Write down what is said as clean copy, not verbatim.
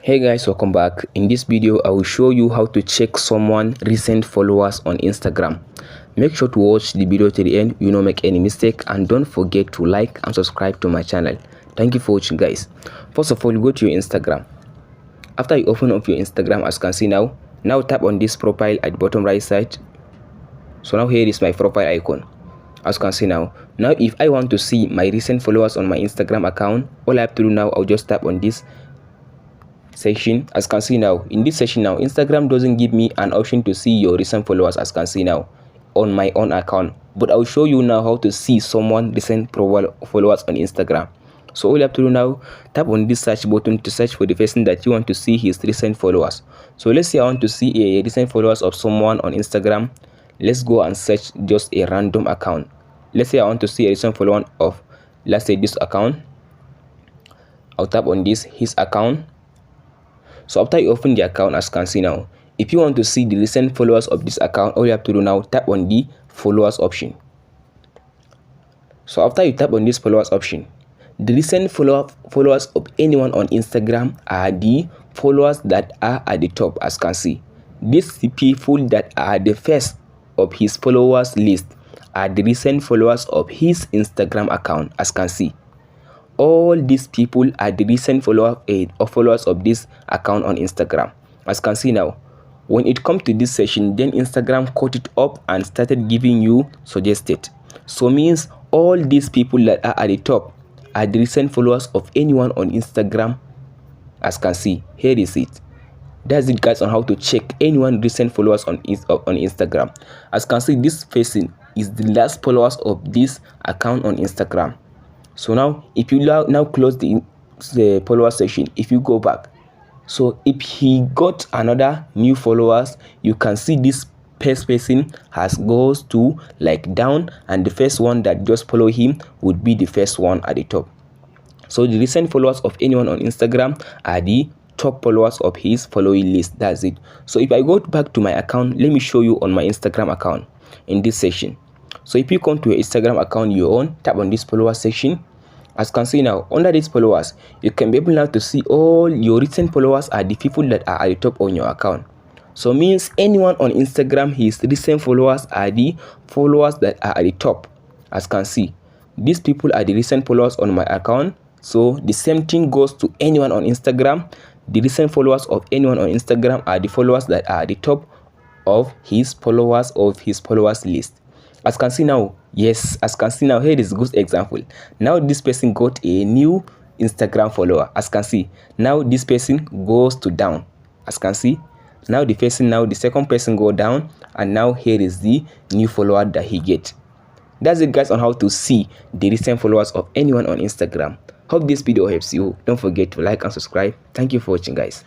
Hey guys, welcome back. In this video I will show you how to check someone recent followers on Instagram. Make sure to watch the video to the end, you don't make any mistake, and don't forget to like and subscribe to my channel. Thank you for watching guys. First of all, go to your Instagram. After you open up your Instagram, as you can see now tap on this profile at the bottom right side. So now here is my profile icon. As you can see now if I want to see my recent followers on my Instagram account, all I have to do now, I'll just tap on this section. As you can see now, in this section now, Instagram doesn't give me an option to see your recent followers, as you can see now on my own account, but I'll show you now how to see someone recent followers on Instagram. So all you have to do now, tap on this search button to search for the person that you want to see his recent followers. So let's say I want to see a recent followers of someone on Instagram. Let's go and search just a random account. Let's say I want to see a recent follower of, let's say, this account. I'll tap on this, his account. So after you open the account, as you can see now, if you want to see the recent followers of this account, all you have to do now, tap on the followers option. So after you tap on this followers option, the recent followers of anyone on Instagram are the followers that are at the top. As you can see, these people that are the first of his followers list are the recent followers of his Instagram account. As you can see, all these people are the recent followers of this account on Instagram. As you can see now, when it comes to this session, then Instagram caught it up and started giving you suggested. So means all these people that are at the top are the recent followers of anyone on Instagram. As you can see, here is it. That's it guys on how to check anyone recent followers on Instagram. As you can see, this person is the last followers of this account on Instagram. So now if you now close the follower section, if you go back, so if he got another new followers, you can see this first person has goes to like down, and the first one that just follow him would be the first one at the top. So the recent followers of anyone on Instagram are the top followers of his following list. That's it. So if I go back to my account, let me show you on my Instagram account in this section. So if you come to your Instagram account you own, tap on this follower section. As you can see now, under these followers, you can be able now to see all your recent followers are the people that are at the top on your account. So means anyone on Instagram, his recent followers are the followers that are at the top. As you can see, these people are the recent followers on my account. So the same thing goes to anyone on Instagram. The recent followers of anyone on Instagram are the followers that are at the top of his followers list. As you can see now, yes, as you can see now, here is a good example. Now this person got a new Instagram follower. As you can see now, this person goes to down. As you can see now, the second person go down, and now here is the new follower that he get. That's it guys on how to see the recent followers of anyone on Instagram. Hope this video helps you. Don't forget to like and subscribe. Thank you for watching guys.